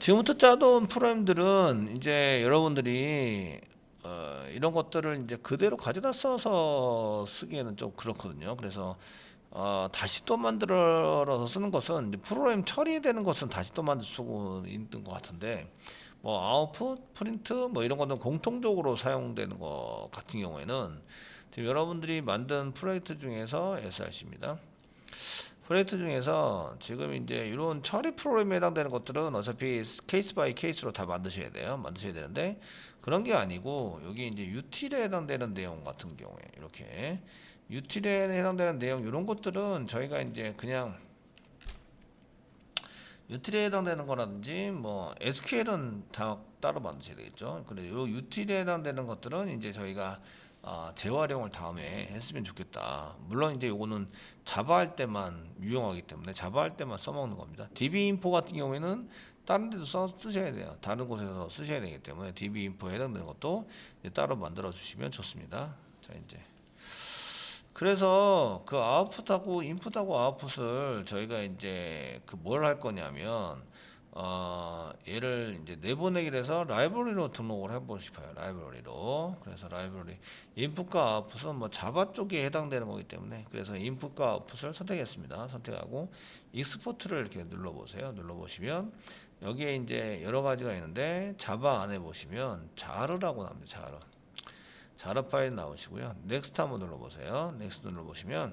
지금부터 짜놓은 프로그램들은 이제 여러분들이 이런 것들을 이제 그대로 가져다 써서 쓰기에는 좀 그렇거든요. 그래서 다시 또 만들어서 쓰는 것은 이제 프로그램 처리되는 것은 다시 또 만들 쓰고 있는 것 같은데, 뭐 아웃풋, 프린트 뭐 이런 거는 공통적으로 사용되는 것 같은 경우에는 지금 여러분들이 만든 프로젝트 중에서 SRC입니다. 프로젝트 중에서 지금 이제 이런 처리 프로그램에 해당되는 것들은 어차피 케이스 바이 케이스로 다 만드셔야 돼요. 만드셔야 되는데 그런 게 아니고 여기 이제 유틸에 해당되는 내용 같은 경우에 이렇게 유틸에 해당되는 내용 이런 것들은 저희가 이제 그냥 유틸에 해당되는 거라든지 뭐 SQL은 다 따로 만드셔야 되겠죠. 근데 요 유틸에 해당되는 것들은 이제 저희가 재활용을 다음에 했으면 좋겠다. 물론 이제 요거는 자바 할 때만 유용하기 때문에 자바 할 때만 써먹는 겁니다. DBinfo 같은 경우에는 다른 데도 쓰셔야 돼요. 다른 곳에서 쓰셔야 되기 때문에 DBinfo에 해당되는 것도 이제 따로 만들어 주시면 좋습니다. 자, 이제 그래서 그 아웃풋하고 인풋하고 아웃풋을 저희가 이제 그 뭘 할 거냐면 얘를 이제 내보내기를 해서 라이브러리로 등록을 해보고 싶어요. 라이브러리로. 그래서 라이브러리 인풋과 아웃풋은 뭐 자바 쪽에 해당되는 거기 때문에 그래서 인풋과 아웃풋을 선택했습니다. 선택하고 익스포트를 이렇게 눌러보세요. 눌러보시면 여기에 이제 여러 가지가 있는데 자바 안에 보시면 자르라고 나옵니다. 자르. 자르 파일 나오시고요. 넥스트 한번 눌러보세요. 넥스트 눌러보시면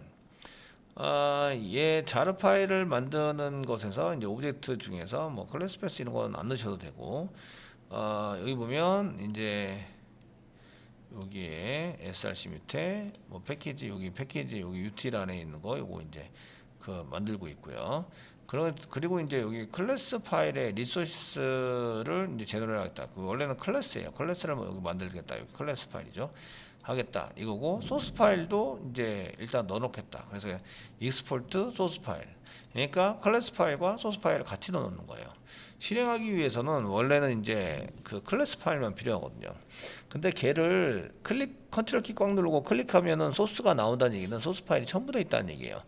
얘 자르 파일을 만드는 것에서 이제 오브젝트 중에서 뭐 클래스 패스 이런 건 안 넣으셔도 되고 여기 보면 이제 여기에 src 밑에 뭐 패키지 여기 util 안에 있는 거 요거 이제 그 만들고 있고요. 그리고 이제 여기 클래스 파일의 리소스를 이제 제너를 하겠다. 원래는 클래스예요. 클래스를 여기 만들겠다. 여기 클래스 파일이죠. 하겠다 이거고 소스 파일도 이제 일단 넣어놓겠다. 그래서 익스포트 소스 파일. 그러니까 클래스 파일과 소스 파일을 같이 넣어놓는 거예요. 실행하기 위해서는 원래는 이제 그 클래스 파일만 필요하거든요. 근데 걔를 컨트롤 키 꽉 누르고 클릭하면은 소스가 나온다는 얘기는 소스 파일이 첨부되어 있다는 얘기예요.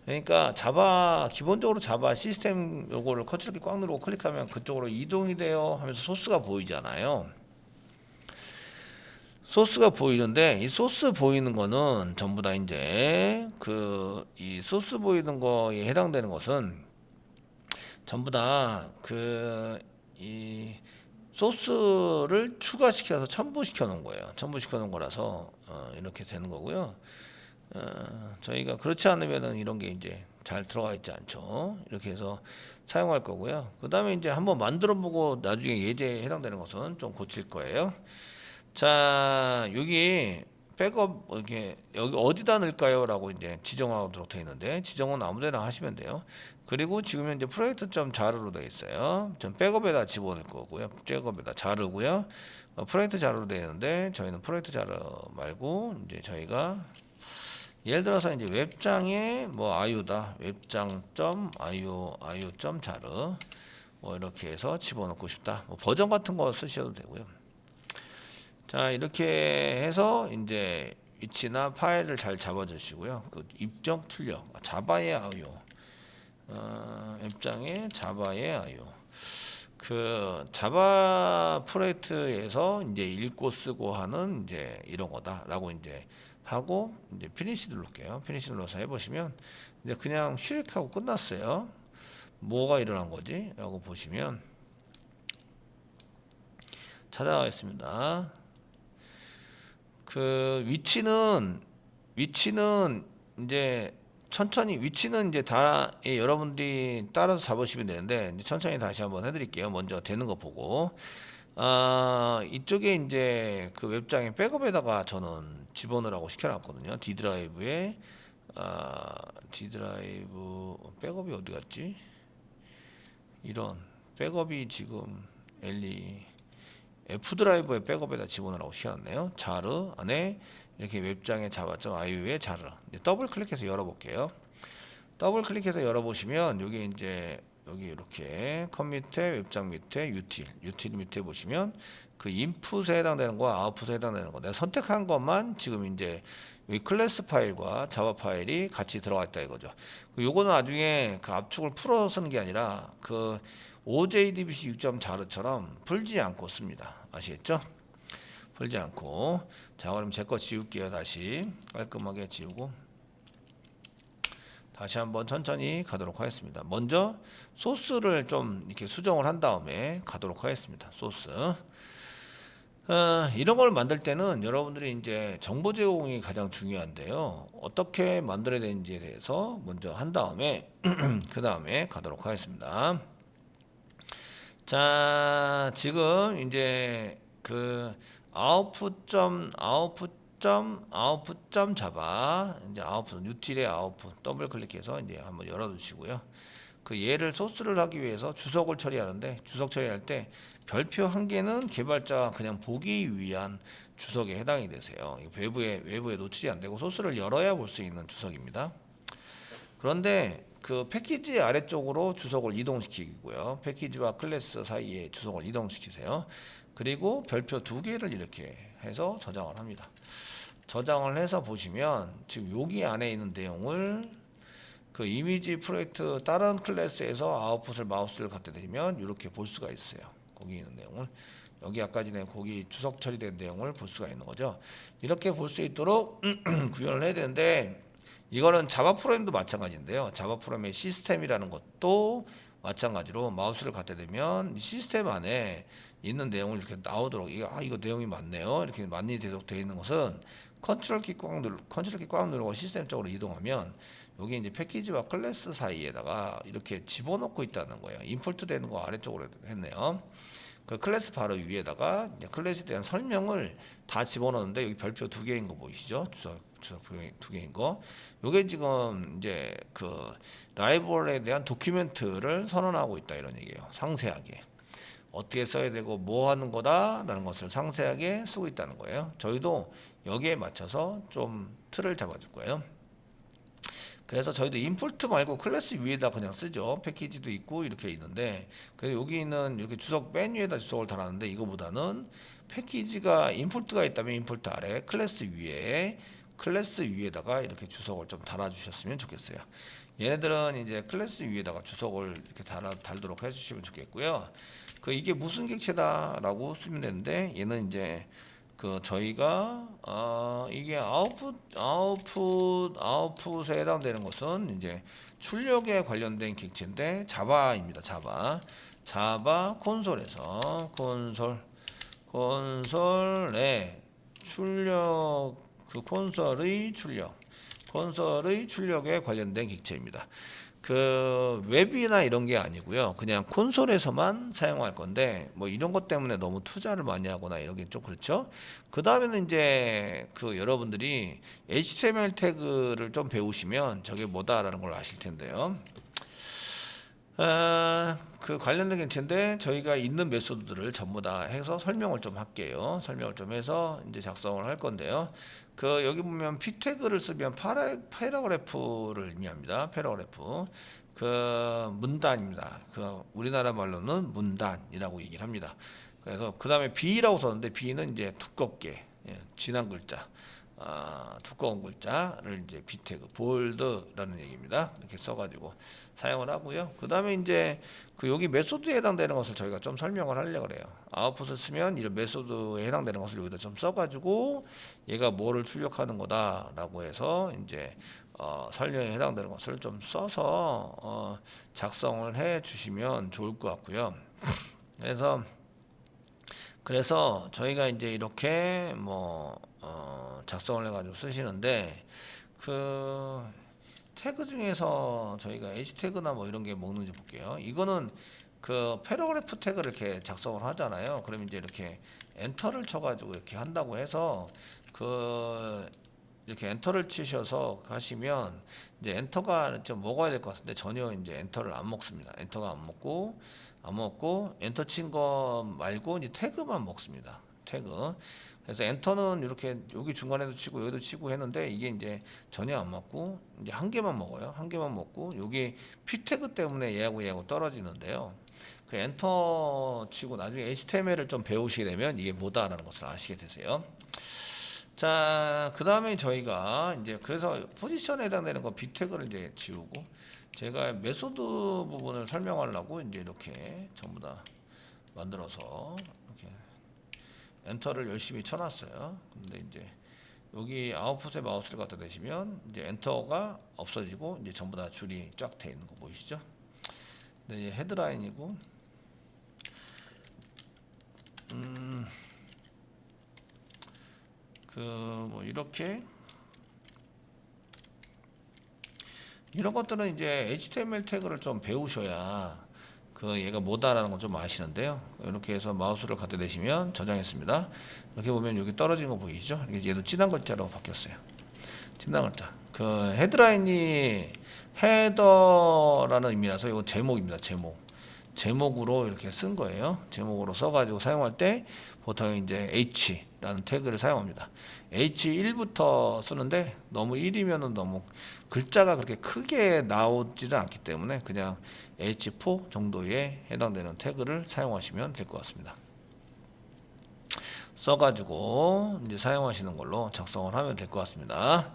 그러니까 자바 기본적으로 자바 시스템 요거를 컨트롤 키 꽉 누르고 클릭하면 그쪽으로 이동이 돼요 하면서 소스가 보이잖아요. 소스가 보이는데 이 소스 보이는 거는 전부 다 이제 그 이 소스 보이는 거에 해당되는 것은 전부 다 그 이 소스를 추가시켜서 첨부시켜 놓은 거예요. 첨부시켜 놓은 거라서 이렇게 되는 거고요. 저희가 그렇지 않으면은 이런 게 이제 잘 들어가 있지 않죠. 이렇게 해서 사용할 거고요. 그 다음에 이제 한번 만들어 보고 나중에 예제에 해당되는 것은 좀 고칠 거예요. 자, 여기 백업 이렇게 여기 어디다 넣을까요? 라고 이제 지정하도록 되어 있는데 지정은 아무데나 하시면 돼요. 그리고 지금 현재 프로젝트.자르로 되어 있어요. 전 백업에다 집어넣을 거고요. 백업에다 자르고요. 프로젝트 자르로 되어 있는데 저희는 프로젝트 자르 말고 이제 저희가 예를 들어서 이제 웹장에 뭐 아이오다 웹장.io.자르 뭐 이렇게 해서 집어넣고 싶다. 뭐 버전 같은 거 쓰셔도 되고요. 자, 이렇게 해서 이제 위치나 파일을 잘 잡아 주시고요. 그 입력 출력 자바의 아이오 앱장에 자바의 아이오 그 자바 프로젝트에서 이제 읽고 쓰고 하는 이제 이런 거다라고 이제 하고 이제 피니시 누를게요. 피니시 눌러서 해보시면 이제 그냥 휘릭하고 끝났어요. 뭐가 일어난 거지? 라고 보시면 찾아가겠습니다. 그 위치는 이제 천천히 위치는 이제 다 여러분들이 따라서 잡으시면 되는데 이제 천천히 다시 한번 해드릴게요. 먼저 되는 거 보고 이쪽에 이제 그 웹장에 백업에다가 저는 집어넣으라고 시켜놨거든요. D 드라이브에 D 드라이브 백업이 어디 갔지? 이런 백업이 지금 F 드라이브에 백업에다 집어넣으라고 시켰네요. 자르 안에 이렇게 웹장에 잡았죠.io에 자르. 더블 클릭해서 열어볼게요. 더블 클릭해서 열어보시면 여기 이제 여기 이렇게 컷 밑에 웹장 밑에 유틸 밑에 보시면 그 인풋에 해당되는 거 아웃풋에 해당되는 거 내가 선택한 것만 지금 이제 이 클래스 파일과 자바 파일이 같이 들어가 있다 이거죠. 요거는 나중에 그 압축을 풀어 쓰는 게 아니라 그 OJDBC 6.4처럼 풀지 않고 씁니다. 아시겠죠? 풀지 않고. 자, 그럼 제 거 지울게요. 다시 깔끔하게 지우고 다시 한번 천천히 가도록 하겠습니다. 먼저 소스를 좀 이렇게 수정을 한 다음에 가도록 하겠습니다. 소스. 이런 걸 만들 때는 여러분들이 이제 정보 제공이 가장 중요한데요. 어떻게 만들어야 되는지에 대해서 먼저 한 다음에 그 다음에 가도록 하겠습니다. 자, 지금 이제 그 아웃풋 잡아 이제 아웃풋 유틸의 아웃풋 더블 클릭해서 이제 한번 열어두시고요. 그 얘를 소스를 하기 위해서 주석을 처리하는데 주석 처리할 때 별표 한 개는 개발자가 그냥 보기 위한 주석에 해당이 되세요. 외부에 노출이 안 되고 소스를 열어야 볼 수 있는 주석입니다. 그런데 그 패키지 아래쪽으로 주석을 이동시키고요. 패키지와 클래스 사이에 주석을 이동시키세요. 그리고 별표 두 개를 이렇게 해서 저장을 합니다. 저장을 해서 보시면 지금 여기 안에 있는 내용을 그 이미지 프로젝트 다른 클래스에서 아웃풋을 마우스를 갖다 대면 이렇게 볼 수가 있어요. 거기 있는 내용을 여기 아까 전에 거기 주석 처리된 내용을 볼 수가 있는 거죠. 이렇게 볼 수 있도록 구현을 해야 되는데 이거는 자바 프로그램도 마찬가지인데요. 자바 프로그램의 시스템이라는 것도 마찬가지로 마우스를 갖다 대면 시스템 안에 있는 내용을 이렇게 나오도록 이거 내용이 맞네요. 이렇게 맞니 되도록 되어 있는 것은 컨트롤 키 꽉 누르고 시스템 쪽으로 이동하면 여기 이제 패키지와 클래스 사이에다가 이렇게 집어넣고 있다는 거예요. 임포트 되는 거 아래쪽으로 했네요. 그 클래스 바로 위에다가 이제 클래스에 대한 설명을 다 집어넣는데 여기 별표 두 개인 거 보이시죠? 주석 두 개인 거. 요게 지금 이제 그 라이브러리에 대한 도큐멘트를 선언하고 있다 이런 얘기예요. 상세하게. 어떻게 써야 되고 뭐 하는 거다라는 것을 상세하게 쓰고 있다는 거예요. 저희도 여기에 맞춰서 좀 틀을 잡아줄 거예요. 그래서 저희도 임포트 말고 클래스 위에다 그냥 쓰죠. 패키지도 있고 이렇게 있는데 그래서 여기는 이렇게 주석 맨 위에다 주석을 달았는데 이거보다는 패키지가 임포트가 있다면 임포트 아래 클래스 위에다가 이렇게 주석을 좀 달아주셨으면 좋겠어요. 얘네들은 이제 클래스 위에다가 주석을 이렇게 달도록 해주시면 좋겠고요. 그 이게 무슨 객체다라고 쓰면 되는데 얘는 이제 그 저희가 이게 아웃풋에 해당되는 것은 이제 출력에 관련된 객체인데 자바입니다. 자바 콘솔에서 콘솔의 출력 콘솔의 출력에 관련된 객체입니다. 그 웹이나 이런 게 아니고요. 그냥 콘솔에서만 사용할 건데 뭐 이런 것 때문에 너무 투자를 많이 하거나 이런 게 좀 그렇죠. 그 다음에는 이제 그 여러분들이 HTML 태그를 좀 배우시면 저게 뭐다라는 걸 아실 텐데요. 그 관련된 객체인데 저희가 있는 메소드들을 전부 다 해서 설명을 좀 할게요. 설명을 좀 해서 이제 작성을 할 건데요. 그 여기 보면 p 태그를 쓰면 패러그래프를 의미합니다. 패러그래프 그 문단입니다. 그 우리나라 말로는 문단이라고 얘기를 합니다. 그래서 그 다음에 B라고 썼는데 B는 이제 두껍게 진한 글자. 두꺼운 글자를 이제 B 태그 볼드라는 얘기입니다. 이렇게 써가지고 사용을 하고요. 그 다음에 이제 그 여기 메소드에 해당되는 것을 저희가 좀 설명을 하려고 그래요. 아웃풋을 쓰면 이런 메소드에 해당되는 것을 여기다 좀 써가지고 얘가 뭐를 출력하는 거다라고 해서 이제 설명에 해당되는 것을 좀 써서 작성을 해 주시면 좋을 것 같고요. 그래서 저희가 이제 이렇게 뭐 작성을 해가지고 쓰시는데 그 태그 중에서 저희가 H 태그나 뭐 이런 게 먹는지 볼게요. 이거는 그 패러그래프 태그를 이렇게 작성을 하잖아요. 그럼 이제 이렇게 엔터를 쳐가지고 이렇게 한다고 해서 그 이렇게 엔터를 치셔서 하시면 이제 엔터가 좀 먹어야 될 것 같은데 전혀 이제 엔터를 안 먹습니다. 엔터가 안 먹고 엔터 친 거 말고 이제 태그만 먹습니다. 태그. 그래서 엔터는 이렇게 여기 중간에도 치고 여기도 치고 했는데 이게 이제 전혀 안 맞고 이제 한 개만 먹어요. 한 개만 먹고 여기 p 태그 때문에 얘하고 떨어지는데요. 그 엔터 치고 나중에 HTML을 좀 배우시게 되면 이게 뭐다라는 것을 아시게 되세요. 자, 그 다음에 저희가 이제 그래서 포지션에 해당되는 거 빅태그를 이제 지우고 제가 메소드 부분을 설명하려고 이제 이렇게 전부 다 만들어서 이렇게 엔터를 열심히 쳐놨어요. 근데 이제 여기 아웃풋에 마우스를 갖다 대시면 이제 엔터가 없어지고 이제 전부 다 줄이 쫙 돼 있는 거 보이시죠? 네, 헤드라인이고 그 뭐 이렇게 이런 것들은 이제 HTML 태그를 좀 배우셔야 그 얘가 뭐다라는 걸 좀 아시는데요. 이렇게 해서 마우스를 갖다 대시면 저장했습니다. 이렇게 보면 여기 떨어진 거 보이시죠? 얘도 진한 글자로 바뀌었어요. 진한 글자. 그 헤드라인이 헤더라는 의미라서 이거 제목입니다. 제목으로 이렇게 쓴 거예요. 제목으로 써가지고 사용할 때 보통 이제 H라는 태그를 사용합니다. H1부터 쓰는데 너무 1이면은 너무 글자가 그렇게 크게 나오지는 않기 때문에 그냥 H4 정도에 해당되는 태그를 사용하시면 될 것 같습니다. 써가지고 이제 사용하시는 걸로 작성을 하면 될 것 같습니다.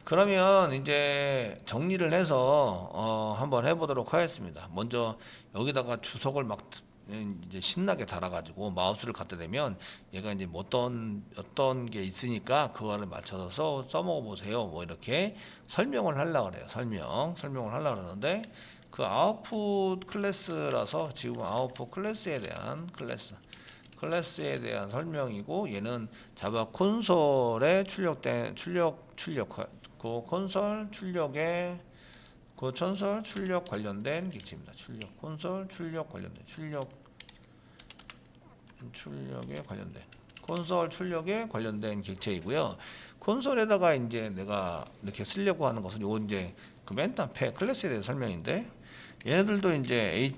그러면 이제 정리를 해서 한번 해보도록 하겠습니다. 먼저 여기다가 주석을 막 이제 신나게 달아가지고 마우스를 갖다 대면 얘가 이제 뭐 어떤 게 있으니까 그거를 맞춰서 써먹어 보세요. 뭐 이렇게 설명을 하려고 그래요. 설명을 하려고 그러는데 그 아웃풋 클래스라서 지금 아웃풋 클래스에 대한 클래스에 대한 설명이고 얘는 자바 콘솔에 출력된 그 콘솔 출력에 그 콘솔 출력 관련된 객체입니다. 콘솔 출력 관련된 콘솔 출력에 관련된 객체이고요. 콘솔에다가 이제 내가 이렇게 쓰려고 하는 것은 요 이제 그 맨 앞에 클래스에 대한 설명인데 얘네들도 이제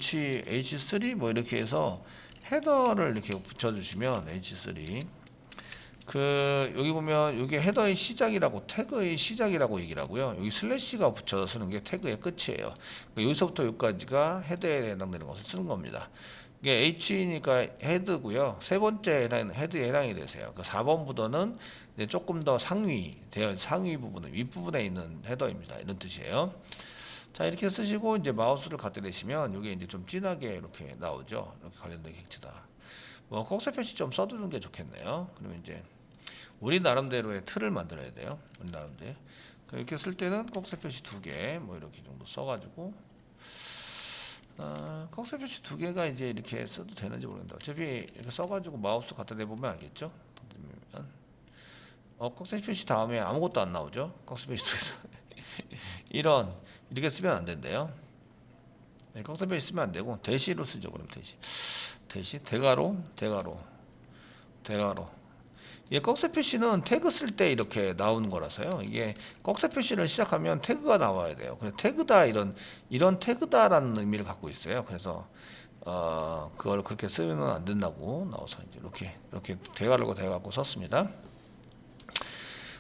H3 뭐 이렇게 해서 헤더를 이렇게 붙여주시면 H3 그 여기 보면 이게 헤더의 시작이라고 태그의 시작이라고 얘기를 하고요. 여기 슬래시가 붙여서 쓰는 게 태그의 끝이에요. 그러니까 여기서부터 여기까지가 헤드에 해당되는 것을 쓰는 겁니다. 이게 H니까 헤드고요. 세 번째 헤드에 해당이 되세요. 그 4번부터는 이제 조금 더 상위 부분은 윗부분에 있는 헤더입니다. 이런 뜻이에요. 자, 이렇게 쓰시고 이제 마우스를 갖다 대시면 이게 이제 좀 진하게 이렇게 나오죠. 이렇게 관련된 객체다. 뭐 꺽쇠표시 좀 써두는 게 좋겠네요. 그러면 이제 우리 나름대로의 틀을 만들어야 돼요. 우리 나름대로. 이렇게 쓸 때는 꺽쇠표시 2개 뭐 이렇게 정도 써가지고 꺽쇠표시 2개가 이제 이렇게 써도 되는지 모르겠는데 어차피 이렇게 써가지고 마우스 갖다 대보면 알겠죠. 꺽쇠표시 다음에 아무것도 안 나오죠. 꺽쇠표시 2개 이렇게 쓰면 안 된대요. 네, 꺽쇠표시 쓰면 안 되고 대시로 쓰죠. 그럼 대시 대가로 이 꺽쇠 표시는 태그 쓸 때 이렇게 나오는 거라서요. 이게 꺽쇠 표시를 시작하면 태그가 나와야 돼요. 그래서 태그다 이런 태그다라는 의미를 갖고 있어요. 그래서 그걸 그렇게 쓰면 안 된다고 나와서 이제 이렇게 대가로 대갖고 썼습니다.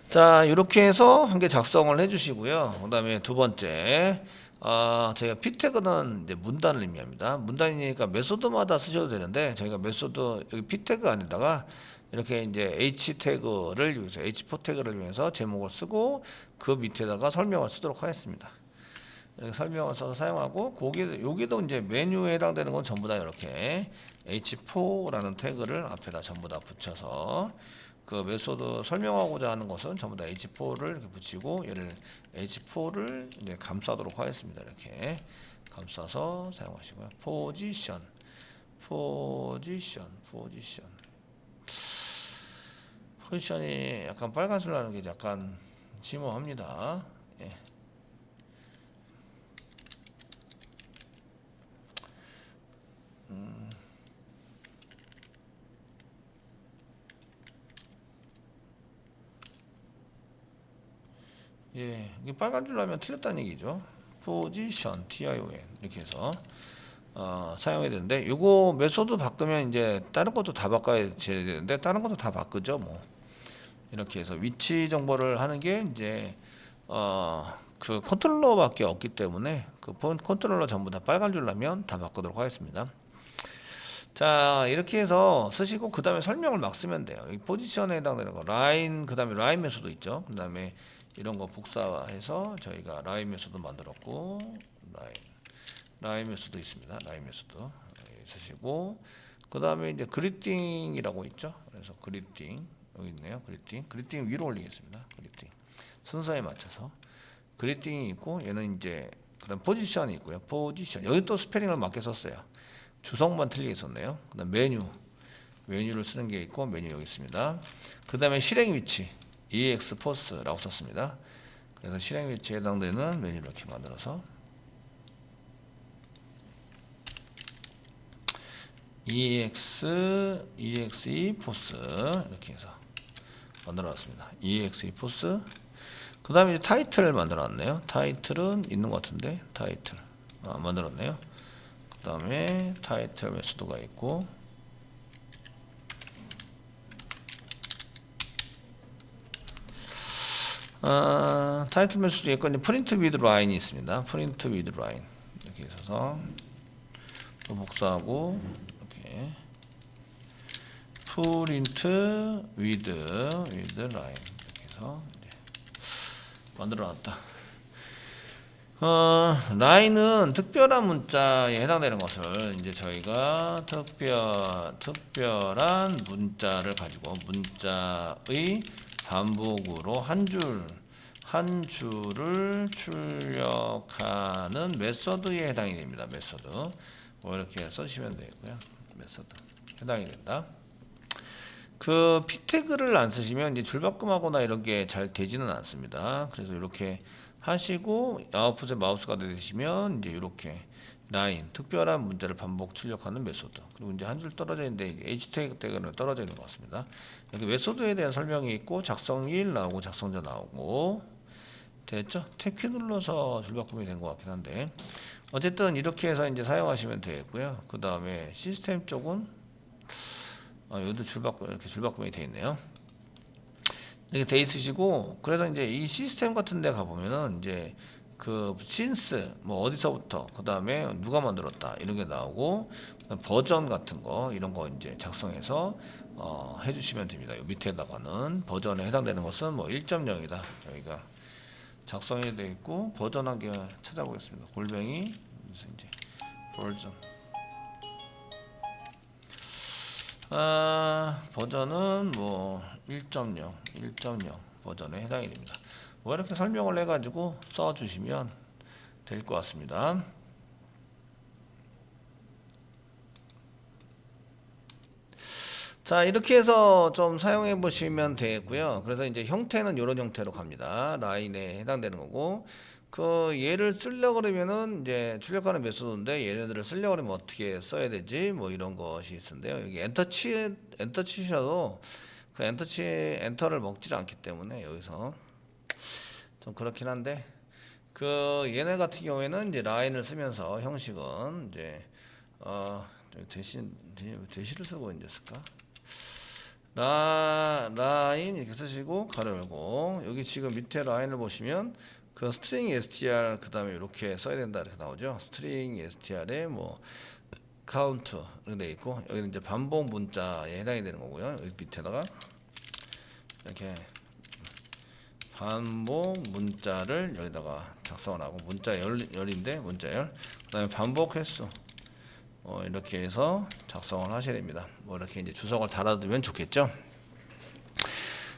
자, 이렇게 해서 한 개 작성을 해주시고요. 그다음에 두 번째. 저희가 p태그는 이제 문단을 의미합니다. 문단이니까 메소드마다 쓰셔도 되는데 저희가 메소드 여기 p태그 안에다가 이렇게 이제 h 태그를 위해서 h4 태그를 위해서 제목을 쓰고 그 밑에다가 설명을 쓰도록 하겠습니다. 이렇게 설명을 써서 사용하고 여기도 이제 메뉴에 해당되는 건 전부 다 이렇게 h4라는 태그를 앞에다 전부 다 붙여서 그 메소드 설명하고자 하는 것은 전부 다 h4를 이렇게 붙이고 얘를 h4를 이제 감싸도록 하겠습니다. 이렇게 감싸서 사용하시고요. 포지션이 약간 빨간색 나는 게 약간 심오합니다. 예. 예, 이게 빨간 줄 알면 틀렸다는 얘기죠. 포지션, TION 이렇게 해서 사용해야 되는데 요거 메소드 바꾸면 이제 다른 것도 다 바꿔야 되는데 다른 것도 다 바꾸죠. 뭐 이렇게 해서 위치 정보를 하는 게 이제 그 컨트롤러밖에 없기 때문에 그 컨트롤러 전부 다 빨간 줄 나면 다 바꾸도록 하겠습니다. 자, 이렇게 해서 쓰시고 그 다음에 설명을 막 쓰면 돼요. 이 포지션에 해당되는 거 라인, 그 다음에 라인 메소드 있죠. 그 다음에 이런 거 복사해서 저희가 라인 메소드 만들었고, 라인 메소드 있습니다. 라인 메소드 쓰시고, 그 다음에 이제 그리팅이라고 있죠. 그래서 그리팅 여기 있네요. 그리팅 위로 올리겠습니다. 그리팅 순서에 맞춰서 그리팅이 있고, 얘는 이제 그다음 포지션이 있고요. 포지션 여기 또 스페링을 맞게 썼어요. 주석만 틀리게 썼네요. 그다음 메뉴를 쓰는 게 있고, 메뉴 여기 있습니다. 그 다음에 실행 위치 EX 포스라고 썼습니다. 그래서 실행 위치에 해당되는 메뉴를 이렇게 만들어서 EXE 포스 이렇게 해서 만들어놨습니다. EXE 포스. 그 다음에 타이틀을 만들어놨네요. 타이틀은 있는 것 같은데 타이틀 만들었네요. 그 다음에 타이틀 메소드가 있고, 타이틀 메소드 있고, 이제 프린트 위드 라인이 있습니다. 프린트 위드 라인 이렇게 있어서 또 복사하고 이렇게 프린트 위드 라인 이렇게 해서 이제 만들어놨다. 라인은 특별한 문자에 해당되는 것을 이제 저희가 특별한 문자를 가지고 문자의 반복으로 한 줄을 출력하는 메소드에 해당이 됩니다. 메소드 뭐 이렇게 써주시면 되고요. 메소드 해당이 된다. 그 피태그를 안 쓰시면 이제 줄바꿈하거나 이런 게 잘 되지는 않습니다. 그래서 이렇게 하시고 아웃풋에 마우스가 되시면 이제 이렇게 라인 특별한 문자를 반복 출력하는 메소드, 그리고 이제 한 줄 떨어져 있는데 H태그는 떨어져 있는 것 같습니다. 여기 메소드에 대한 설명이 있고, 작성 1 나오고 작성자 나오고 됐죠? 탭키 눌러서 줄바꿈이 된 것 같긴 한데, 어쨌든 이렇게 해서 이제 사용하시면 되겠고요. 그 다음에 시스템 쪽은 여기도 이렇게 줄바꿈이 되어 있네요. 이렇게 돼 있으시고, 그래서 이제 이 시스템 같은 데 가보면은 이제 그 신스 뭐 어디서부터, 그 다음에 누가 만들었다 이런 게 나오고, 버전 같은 거 이런 거 이제 작성해서 해주시면 됩니다. 요 밑에다가는 버전에 해당되는 것은 뭐 1.0이다 저희가 작성이 되어 있고, 버전 한 개 찾아보겠습니다. 골뱅이 그래서 이제 버전 버전은 뭐 1.0 버전에 해당이 됩니다. 뭐 이렇게 설명을 해가지고 써주시면 될 것 같습니다. 자, 이렇게 해서 좀 사용해 보시면 되겠고요. 그래서 이제 형태는 이런 형태로 갑니다. 라인에 해당되는 거고, 그 얘를 쓰려고 그러면은 이제 출력하는 메소드인데, 얘네들을 쓰려고 그러면 어떻게 써야 되지 뭐 이런 것이 있는데요. 여기 엔터 치셔도 그 엔터를 먹지 않기 때문에 여기서 좀 그렇긴 한데, 그 얘네 같은 경우에는 이제 라인을 쓰면서 형식은 이제 대시를 쓰고 이제 쓸까? 라인 이렇게 쓰시고 가로 열고, 여기 지금 밑에 라인을 보시면 그 스트링 str 그 다음에 이렇게 써야 된다 이렇게 나오죠. 스트링 str에 뭐 카운트 이렇게 돼 있고, 여기는 이제 반복 문자에 해당이 되는 거고요. 여기 밑에다가 이렇게 반복 문자를 여기다가 작성을 하고, 문자 열인데 문자 그 다음에 반복 횟수 이렇게 해서 작성을 하셔야 됩니다. 뭐 이렇게 이제 주석을 달아두면 좋겠죠.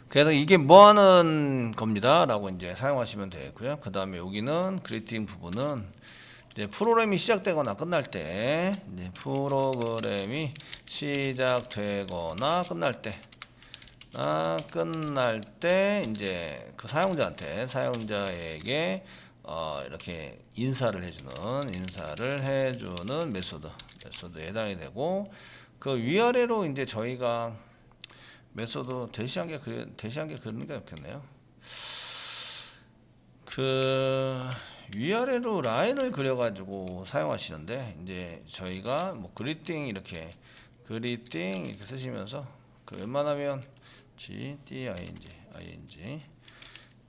그래서 이게 뭐 하는 겁니다 라고 이제 사용하시면 되고요. 그 다음에 여기는 그리팅 부분은 이제 프로그램이 시작되거나 끝날 때, 이제 프로그램이 시작되거나 끝날 때 이제 그 사용자에게 이렇게 인사를 해주는 메소드에 해당이 되고, 그 위아래로 이제 저희가 메소드 대시한 게 그리는 게 좋겠네요. 그 위아래로 라인을 그려가지고 사용하시는데, 이제 저희가 뭐 그리팅 이렇게 쓰시면서 그 웬만하면 ing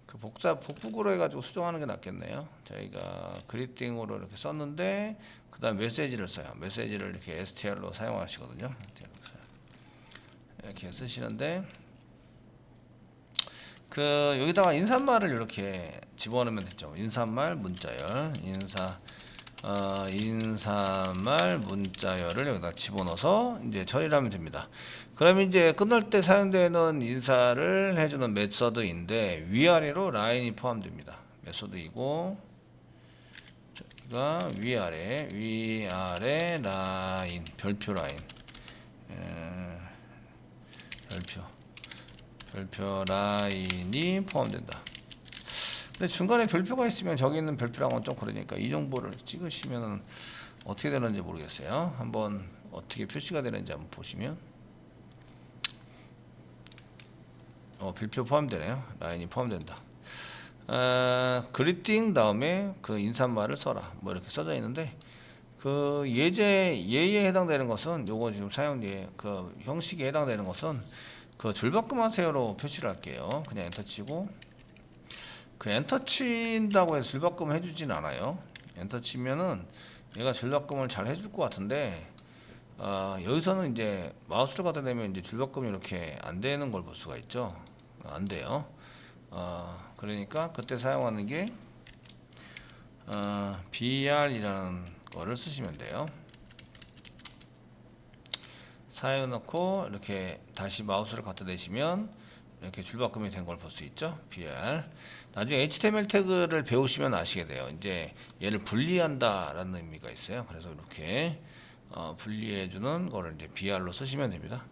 그 복붙으로 해가지고 수정하는 게 낫겠네요. 저희가 그리팅으로 이렇게 썼는데 그다음 메시지를 써요. 메시지를 이렇게 str로 사용하시거든요. 이렇게 쓰시는데 그 여기다가 인사말을 이렇게 집어넣으면 되죠. 인사말 문자열 인사말 문자열을 여기다 집어넣어서 이제 처리를 하면 됩니다. 그러면 이제 끝날 때 사용되는 인사를 해주는 메서드인데 위아래로 라인이 포함됩니다. 메서드이고 저희가 위아래 라인 별표 라인 별표 라인이 포함된다. 근데 중간에 별표가 있으면 저기 있는 별표랑은 좀 그러니까 이 정보를 찍으시면 어떻게 되는지 모르겠어요. 한번 어떻게 표시가 되는지 한번 보시면 별표 포함되네요. 라인이 포함된다. 그리팅 다음에 그 인사말을 써라 뭐 이렇게 써져 있는데 그 예에 해당되는 것은 요거 지금 사용 그 형식에 해당되는 것은 그 줄바꿈 하세요로 표시를 할게요. 그냥 엔터 치고 그 엔터 친다고 해서 줄바꿈 해주진 않아요. 엔터 치면은 얘가 줄바꿈을 잘 해줄 것 같은데 여기서는 이제 마우스를 갖다 대면 이제 줄바꿈이 이렇게 안 되는 걸 볼 수가 있죠. 안 돼요. 그러니까 그때 사용하는 게 br이라는 거를 쓰시면 돼요. 사용해놓고 이렇게 다시 마우스를 갖다 대시면 이렇게 줄바꿈이 된 걸 볼 수 있죠. br. 나중에 HTML 태그를 배우시면 아시게 돼요. 이제 얘를 분리한다라는 의미가 있어요. 그래서 이렇게 분리해주는 거를 이제 br로 쓰시면 됩니다.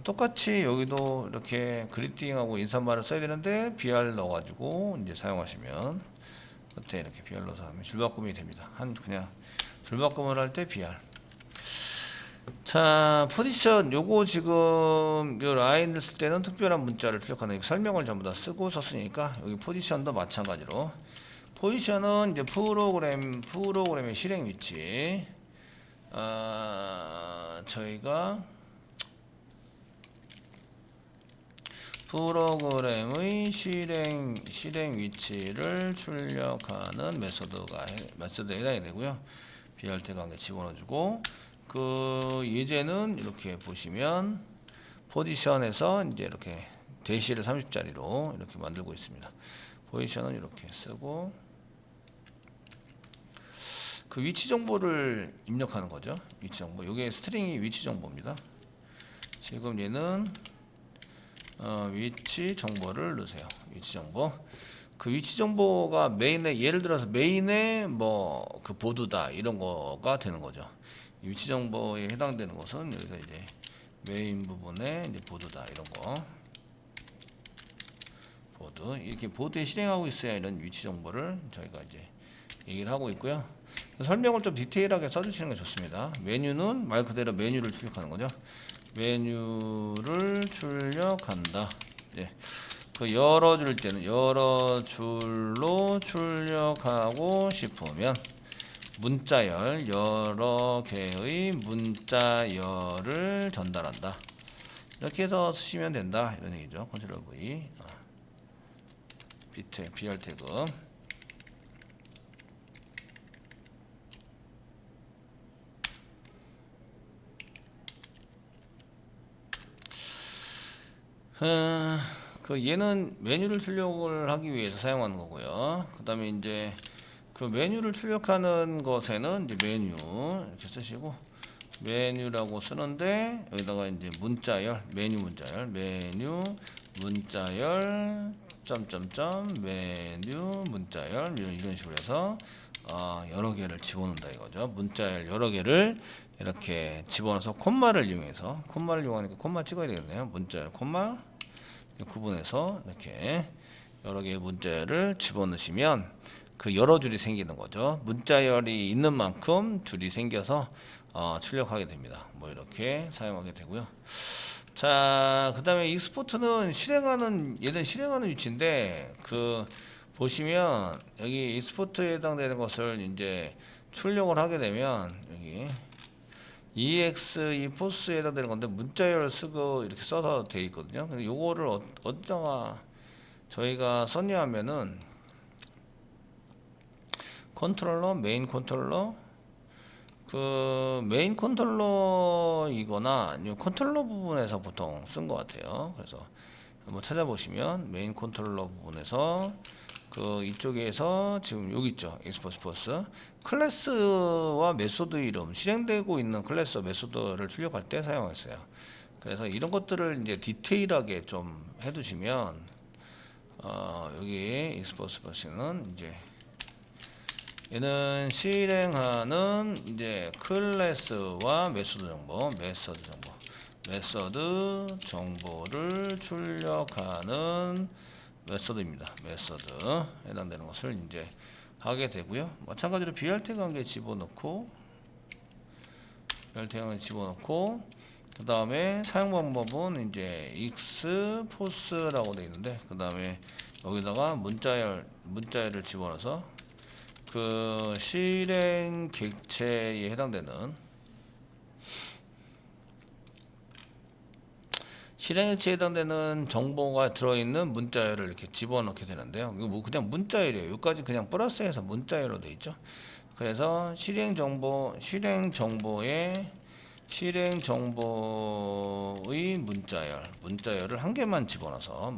똑같이 여기도 이렇게 그리팅하고 인사말을 써야 되는데 br 넣어가지고 이제 사용하시면 끝에 이렇게 br 넣어서 하면 줄바꿈이 됩니다. 그냥 줄바꿈을 할 때 br. 자, 포지션 요거 지금 요 라인을 쓸 때는 특별한 문자를 출력하는 설명을 전부 다 쓰고 썼으니까 여기 포지션도 마찬가지로 포지션은 이제 프로그램의 실행 위치 저희가 프로그램의 실행 위치를 출력하는 메소드에 해당이 되고요. BRT 관계 집어넣어주고 그 예제는 이렇게 보시면 포지션에서 이제 이렇게 대시를 30짜리로 이렇게 만들고 있습니다. 포지션은 이렇게 쓰고 그 위치 정보를 입력하는 거죠. 위치 정보. 이게 스트링이 위치 정보입니다. 지금 얘는 위치 정보를 넣으세요. 위치 정보. 그 위치 정보가 메인에 예를 들어서 메인에 뭐 그 보드다 이런 거가 되는 거죠. 위치 정보에 해당되는 것은 여기서 이제 메인 부분에 이제 보드다 이런 거. 보드 이렇게 보드에 실행하고 있어야 이런 위치 정보를 저희가 이제 얘기를 하고 있고요. 설명을 좀 디테일하게 써주시는 게 좋습니다. 메뉴는 말 그대로 메뉴를 출력하는 거죠. 메뉴를 출력한다. 예. 그 열어줄 때는 여러 줄로 출력하고 싶으면 문자열 여러 개의 문자열을 전달한다. 이렇게 해서 쓰시면 된다 이런 얘기죠. 컨트롤 V BR 태그 그 얘는 메뉴를 출력을 하기 위해서 사용하는 거고요. 그 다음에 이제 그 메뉴를 출력하는 것에는 이제 메뉴 이렇게 쓰시고 메뉴라고 쓰는데 여기다가 이제 문자열 메뉴 문자열 점점점 메뉴 문자열 이런 식으로 해서 여러 개를 집어넣는다 이거죠. 문자열 여러 개를 이렇게 집어넣어서 콤마를 이용하니까 콤마 찍어야 되겠네요. 문자열 콤마 구분해서 이렇게 여러 개의 문자열을 집어넣으시면 그 여러 줄이 생기는 거죠. 문자열이 있는 만큼 줄이 생겨서 출력하게 됩니다. 뭐 이렇게 사용하게 되고요. 자, 그 다음에 익스포트는 얘는 실행하는 위치인데 그 보시면 여기 익스포트에 해당되는 것을 이제 출력을 하게 되면 여기 EX 포스에 해당되는 건데 문자열을 쓰고 이렇게 써서 되어 있거든요. 근데 요거를 어디다가 저희가 써니하면은 컨트롤러, 메인 컨트롤러, 그 메인 컨트롤러이거나 아니면 컨트롤러 부분에서 보통 쓴 것 같아요. 그래서 한번 찾아보시면 메인 컨트롤러 부분에서 그 이쪽에서 지금 여기 있죠. 익스포스 포스 클래스와 메소드 이름 실행되고 있는 클래스 메소드를 출력할 때 사용했어요. 그래서 이런 것들을 이제 디테일하게 좀 해두시면 여기 익스포스 포스는 이제 얘는 실행하는 이제 클래스와 메소드 정보를 출력하는 메소드입니다. 메소드 해당되는 것을 이제 하게 되고요. 마찬가지로 BRT 관계 집어넣고 그 다음에 사용 방법은 이제 익스포스라고 되어 있는데 그 다음에 여기다가 문자열을 집어넣어서 그 실행 객체에 해당되는 정보가 들어있는 문자열을 이렇게 집어넣게 되는데요. 이거 뭐 그냥 문자열이에요. 여기까지 그냥 플러스해서 문자열로 되어 있죠. 그래서 실행 정보의 문자열을 한 개만 집어넣어서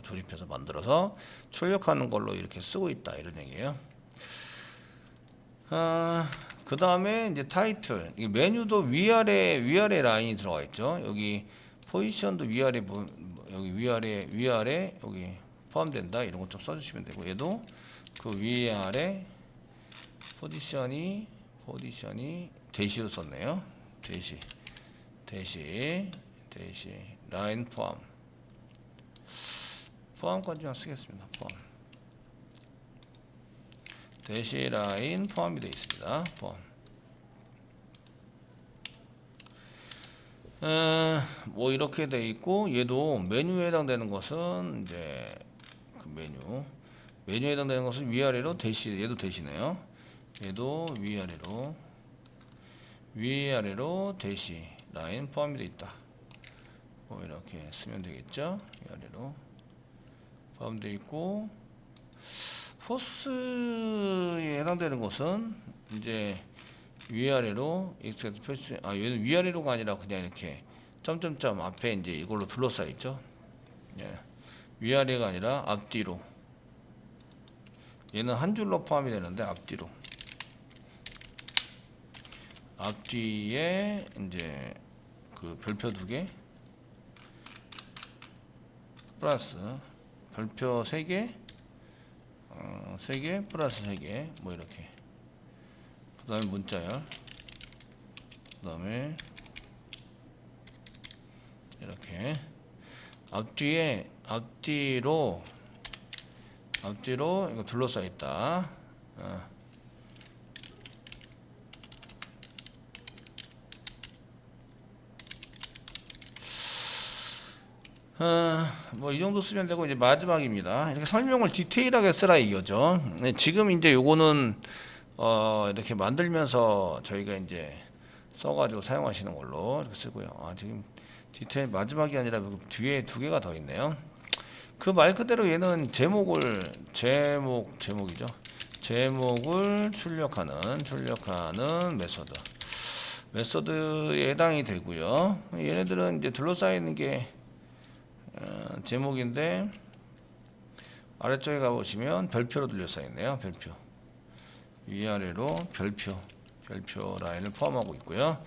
조립해서 만들어서 출력하는 걸로 이렇게 쓰고 있다 이런 얘기예요. 그 다음에 이제 타이틀, 이 메뉴도 위아래 라인이 들어가 있죠. 여기 포지션도 위아래 여기 포함된다 이런 것 좀 써주시면 되고, 얘도 그 위아래 포지션이 대시로 썼네요. 대시 라인 포함까지만 쓰겠습니다. 대시 라인 포함이 되어 있습니다. 뭐 이렇게 되어 있고, 얘도 메뉴에 해당되는 것은 이제 그 메뉴에 해당되는 것은 위아래로 얘도 대시네요. 얘도 위아래로 대시 라인 포함이 되어 있다. 뭐 이렇게 쓰면 되겠죠. 위아래로 포함되어 있고, 포스에 해당되는 것은 이제 위아래로 익스트랙트 표시, 얘는 위아래로가 아니라 그냥 이렇게 점점점 앞에 이제 이걸로 둘러싸여 있죠. 예. 위아래가 아니라 앞뒤로. 얘는 한 줄로 포함이 되는데 앞뒤에 이제 그 별표 2개 플러스 별표 3개 3개 플러스 3개 뭐 이렇게. 그 다음에 문자열, 그 다음에 이렇게 앞뒤로 이거 둘러싸여 있다. 뭐 이 정도 쓰면 되고, 이제 마지막입니다. 이렇게 설명을 디테일하게 쓰라 이거죠. 지금 이제 요거는 이렇게 만들면서 저희가 이제 써가지고 사용하시는 걸로 이렇게 쓰고요. 지금 디테일 마지막이 아니라 뒤에 2개가 더 있네요. 그 말 그대로 얘는 제목이죠. 제목을 출력하는 메소드에 해당이 되고요. 얘네들은 이제 둘러싸이는 게 제목인데, 아래쪽에 가보시면 별표로 둘러싸여 있네요. 별표 위아래로 별표 라인을 포함하고 있고요.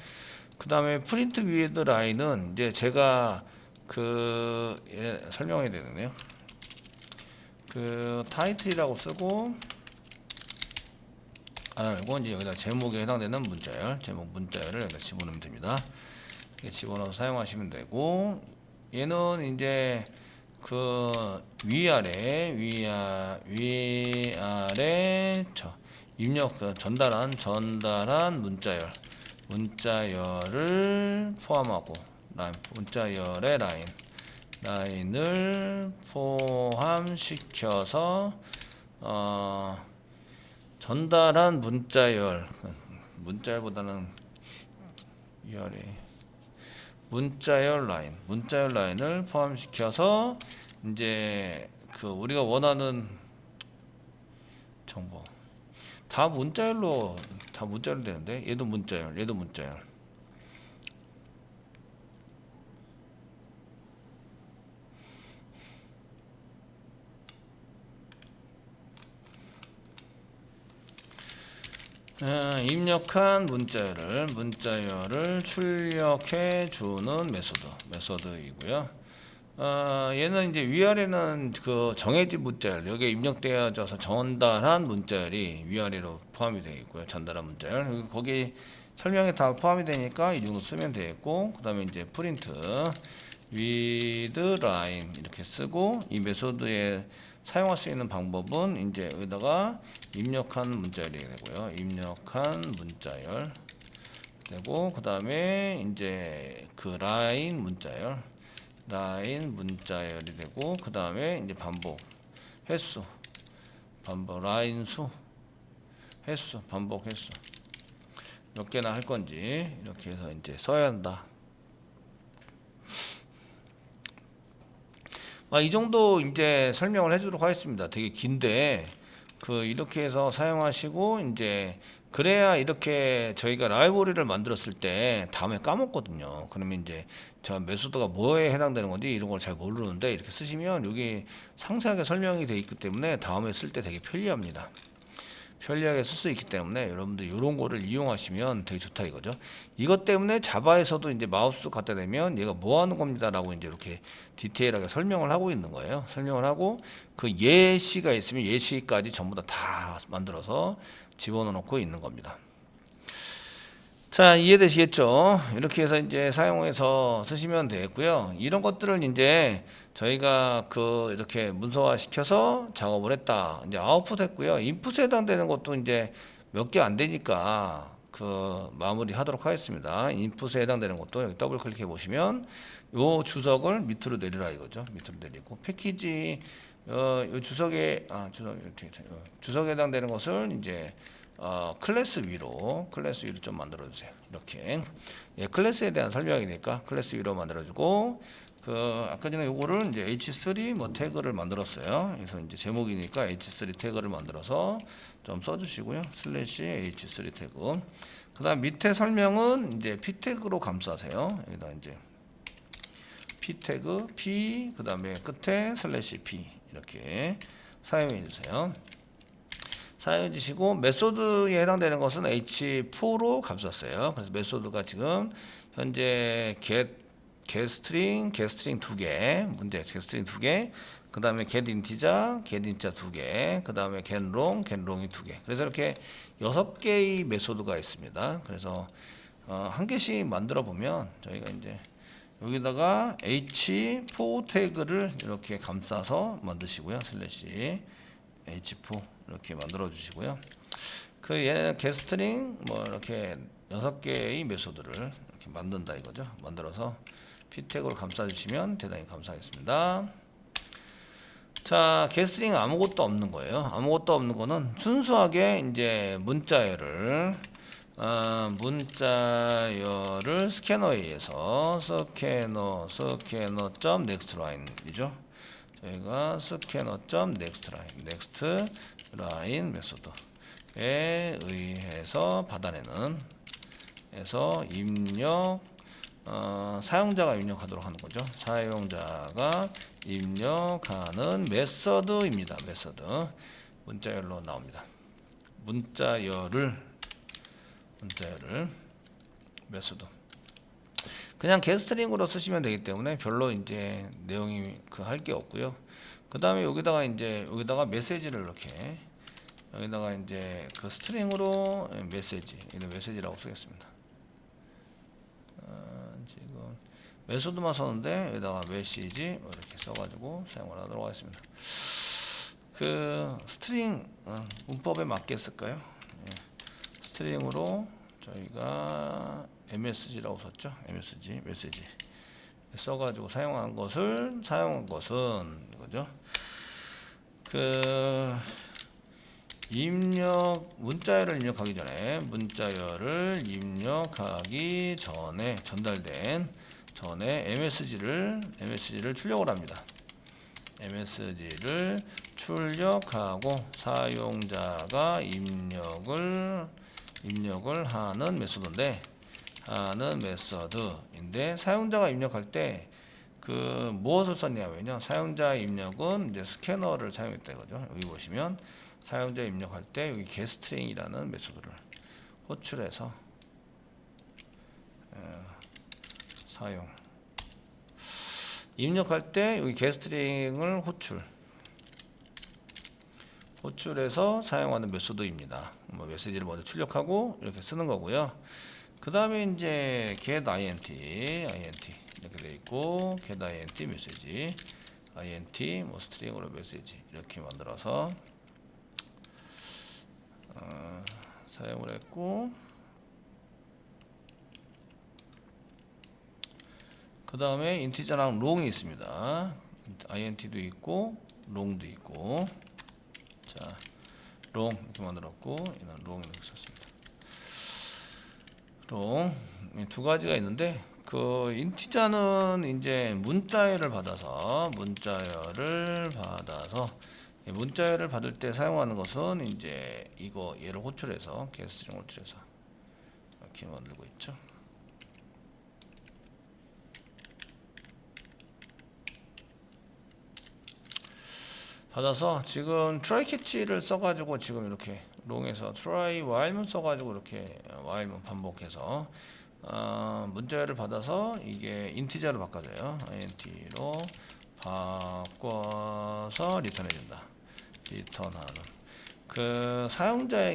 그 다음에 프린트 위드 라인은 이제 제가 설명해야 되는데요. 그 타이틀이라고 쓰고, 말고 이제 여기다 제목에 해당되는 문자열을 여기다 집어넣으면 됩니다. 이렇게 집어넣어서 사용하시면 되고, 얘는 이제 그 위아래 전달한 문자열을 포함하고, 문자열의 라인을 포함시켜서 전달한 문자열보다는 위아래 문자열 라인을 포함시켜서 이제 그 우리가 원하는 정보 다 문자열로 되는데 얘도 문자열, 얘도 문자열. 입력한 문자열을 출력해 주는 메소드이고요. 얘는 이제 위아래는 그 정해진 문자열, 여기에 입력되어져서 전달한 문자열이 위아래로 포함이 되어 있고요. 전달한 문자열, 거기 설명에 다 포함이 되니까 이 정도 쓰면 되겠고, 그 다음에 이제 프린트 with line 이렇게 쓰고, 이 메소드에 사용할 수 있는 방법은 이제 여기다가 입력한 문자열이 되고요. 입력한 문자열 되고, 그 다음에 이제 그 라인 문자열이 되고, 그 다음에 이제 반복 횟수, 라인 수, 횟수, 반복 횟수 몇 개나 할 건지 이렇게 해서 이제 써야 한다. 이 정도 이제 설명을 해주도록 하겠습니다. 되게 긴데 이렇게 해서 사용하시고, 이제 그래야 이렇게 저희가 라이브러리를 만들었을 때 다음에 까먹거든요. 그러면 이제 저 메소드가 뭐에 해당되는 건지 이런 걸 잘 모르는데 이렇게 쓰시면 여기 상세하게 설명이 되어 있기 때문에 다음에 쓸 때 되게 편리합니다. 편리하게 쓸 수 있기 때문에 여러분들 이런 거를 이용하시면 되게 좋다 이거죠. 이것 때문에 자바에서도 이제 마우스 갖다 대면 얘가 뭐 하는 겁니다라고 이제 이렇게 디테일하게 설명을 하고 있는 거예요. 설명을 하고 그 예시가 있으면 예시까지 전부 다 만들어서 집어넣고 있는 겁니다. 자, 이해되시겠죠? 이렇게 해서 이제 사용해서 쓰시면 되겠고요. 이런 것들을 이제 저희가 이렇게 문서화 시켜서 작업을 했다. 이제 아웃풋 했고요. 인풋에 해당되는 것도 이제 몇 개 안 되니까 마무리 하도록 하겠습니다. 인풋에 해당되는 것도 여기 더블 클릭해 보시면 요 주석을 밑으로 내리라 이거죠. 밑으로 내리고 패키지 요 주석에 주석에 해당되는 것을 이제 클래스 위로 좀 만들어 주세요. 이렇게 클래스에 대한 설명이니까 클래스 위로 만들어 주고, 아까 전에 요거를 이제 h3 태그를 만들었어요. 그래서 이제 제목이니까 h3 태그를 만들어서 좀 써 주시고요. 슬래시 h3 태그. 그다음 밑에 설명은 이제 p 태그로 감싸세요. 여기다 이제 p 태그 p, 그다음에 끝에 슬래시 p 이렇게 사용해 주세요. 사용해 주시고, 메소드에 해당되는 것은 h4로 감쌌어요. 그래서 메소드가 지금 현재 getString 2개, getString 2개, 그 다음에 getInteger 2개, 그 다음에 getLong이 2개. 그래서 이렇게 6개의 메소드가 있습니다. 그래서 한 개씩 만들어 보면 저희가 이제 여기다가 h4 태그를 이렇게 감싸서 만드시고요. 슬래시 h4 이렇게 만들어 주시고요. 얘는 getString 이렇게 6개의 메소드를 이렇게 만든다 이거죠. 만들어서 p 태그로 감싸 주시면 대단히 감사하겠습니다. 자, getString 아무것도 없는 거예요. 아무것도 없는 거는 순수하게 이제 문자열을 스캐너에 의해서 scanner.nextline이죠. 저희가 scanner.nextline 메소드에 의해서 받아내는 입력, 사용자가 입력하도록 하는 거죠. 사용자가 입력하는 메서드입니다. 문자열로 나옵니다. 문자열을 메소드. 그냥 getString으로 쓰시면 되기 때문에 별로 이제 내용이 할 게 없고요. 그 다음에 여기다가 메시지를 이렇게 여기다가 이제 스트링으로 메시지라고 쓰겠습니다. 지금 메소드만 썼는데 여기다가 메시지 이렇게 써가지고 사용을 하도록 하겠습니다. 스트링 문법에 맞게 쓸까요? 스트링으로 저희가 MSG라고 썼죠. 메시지 써가지고 사용한 것은 이거죠. 문자열을 입력하기 전에 전달된 전에 MSG를 출력을 합니다. MSG를 출력하고 사용자가 입력을 하는 메소드인데 사용자가 입력할 때 그 무엇을 썼냐면요. 사용자 입력은 이제 스캐너를 사용했다 이거죠. 여기 보시면 사용자 입력할 때 여기 getString이라는 메소드를 호출해서 사용 입력할 때 여기 getString을 호출해서 사용하는 메소드입니다. 뭐 메시지를 먼저 출력하고 이렇게 쓰는 거고요. 그 다음에 이제 getInt 이렇게 돼 있고 getInt 메시지 int 뭐 스트링으로 메시지 이렇게 만들어서 사용을 했고 그 다음에 인티저랑 롱이 있습니다. int도 있고 롱도 있고 자 롱 이렇게 만들었고 이는 롱 이렇게 썼습니다. 롱 두 가지가 있는데 그 인티저는 이제 문자열을 받아서 문자열을 받을 때 사용하는 것은 이제 이거 얘를 호출해서 getString 호출해서 이렇게 만들고 있죠. 받아서 지금 try catch를 써가지고 지금 이렇게 롱에서 try while문 써가지고 이렇게 while문 반복해서 문자열을 받아서 이게 인티저로 바꿔줘요. int로 바꿔서 리턴해준다. 리턴하는 그 사용자가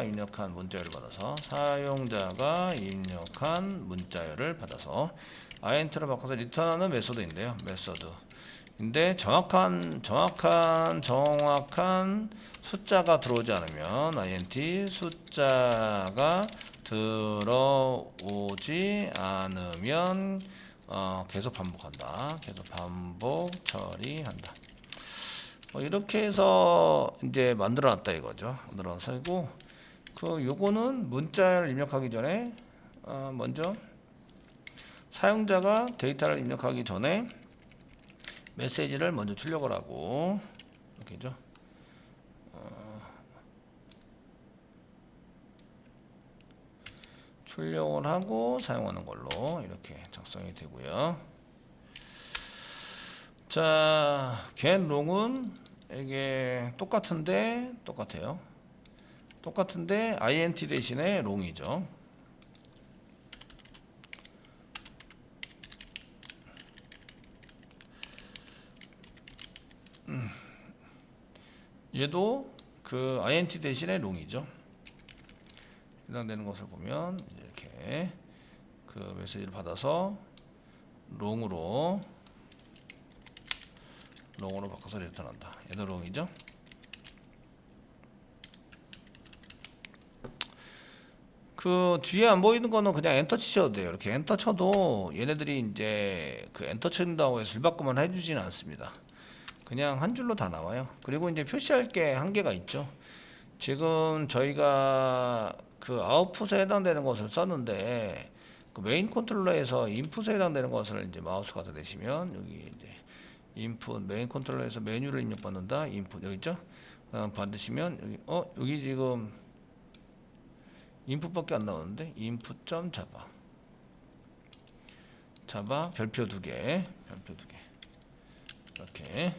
입력한 문자열을 받아서 int로 바꿔서 리턴하는 메소드인데요. 근데 정확한 숫자가 들어오지 않으면 int 숫자가 들어오지 않으면 계속 반복한다. 계속 반복 처리한다. 이렇게 해서 이제 만들어놨다 이거죠. 만들어서 그 요거는 문자를 입력하기 전에 먼저 사용자가 데이터를 입력하기 전에 메시지를 먼저 출력을 하고 이렇게죠. 출력을 하고 사용하는 걸로 이렇게 작성이 되고요. 자, getLong은 이게 똑같아요. int 대신에 long이죠. 얘도 그 int 대신에 long이죠. 해당되는 것을 보면 이렇게 그 메시지를 받아서 long으로 바꿔서 리턴한다. 얘도 long이죠. 그 뒤에 안 보이는 거는 그냥 엔터 치셔도 돼요. 이렇게 엔터 쳐도 얘네들이 이제 그 엔터 친다고 해서 줄바꿈만 해주지는 않습니다. 그냥 한 줄로 다 나와요. 그리고 이제 표시할 게 한계가 있죠. 지금 저희가 그 아웃풋에 해당되는 것을 썼는데 그 메인 컨트롤러에서 인풋에 해당되는 것을 이제 마우스 갖다 대시면 여기 이제 인풋 메인 컨트롤러에서 메뉴를 입력받는다. 인풋 여기 있죠? 받으시면 여기 지금 인풋밖에 안 나오는데 input.java 별표 두 개 이렇게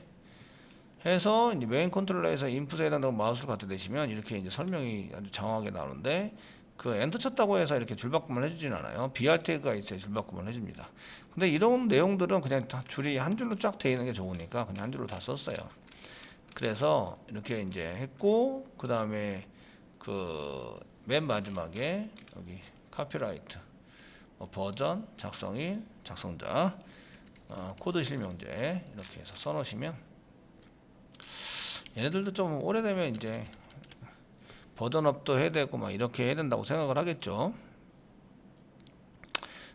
해서 이제 메인 컨트롤러에서 인풋에 해당되는 마우스를 갖다 대시면 이렇게 이제 설명이 아주 장황하게 나오는데 그 엔터 쳤다고 해서 이렇게 줄바꿈을 해주진 않아요. BR 태그가 있어야 줄바꿈을 해줍니다. 근데 이런 내용들은 그냥 다 줄이 한 줄로 쫙 돼 있는 게 좋으니까 그냥 한 줄로 다 썼어요. 그래서 이렇게 이제 했고 그 다음에 그 맨 마지막에 여기 카피라이트 버전 작성일 작성자 코드 실명제 이렇게 해서 써놓으시면 얘네들도 좀 오래되면 이제 버전업도 해야 되고 막 이렇게 해야 된다고 생각을 하겠죠.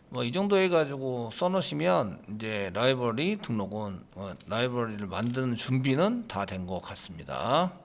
뭐 이 정도 해가지고 써놓으시면 이제 라이브러리 등록은 라이브러리를 만드는 준비는 다 된 것 같습니다.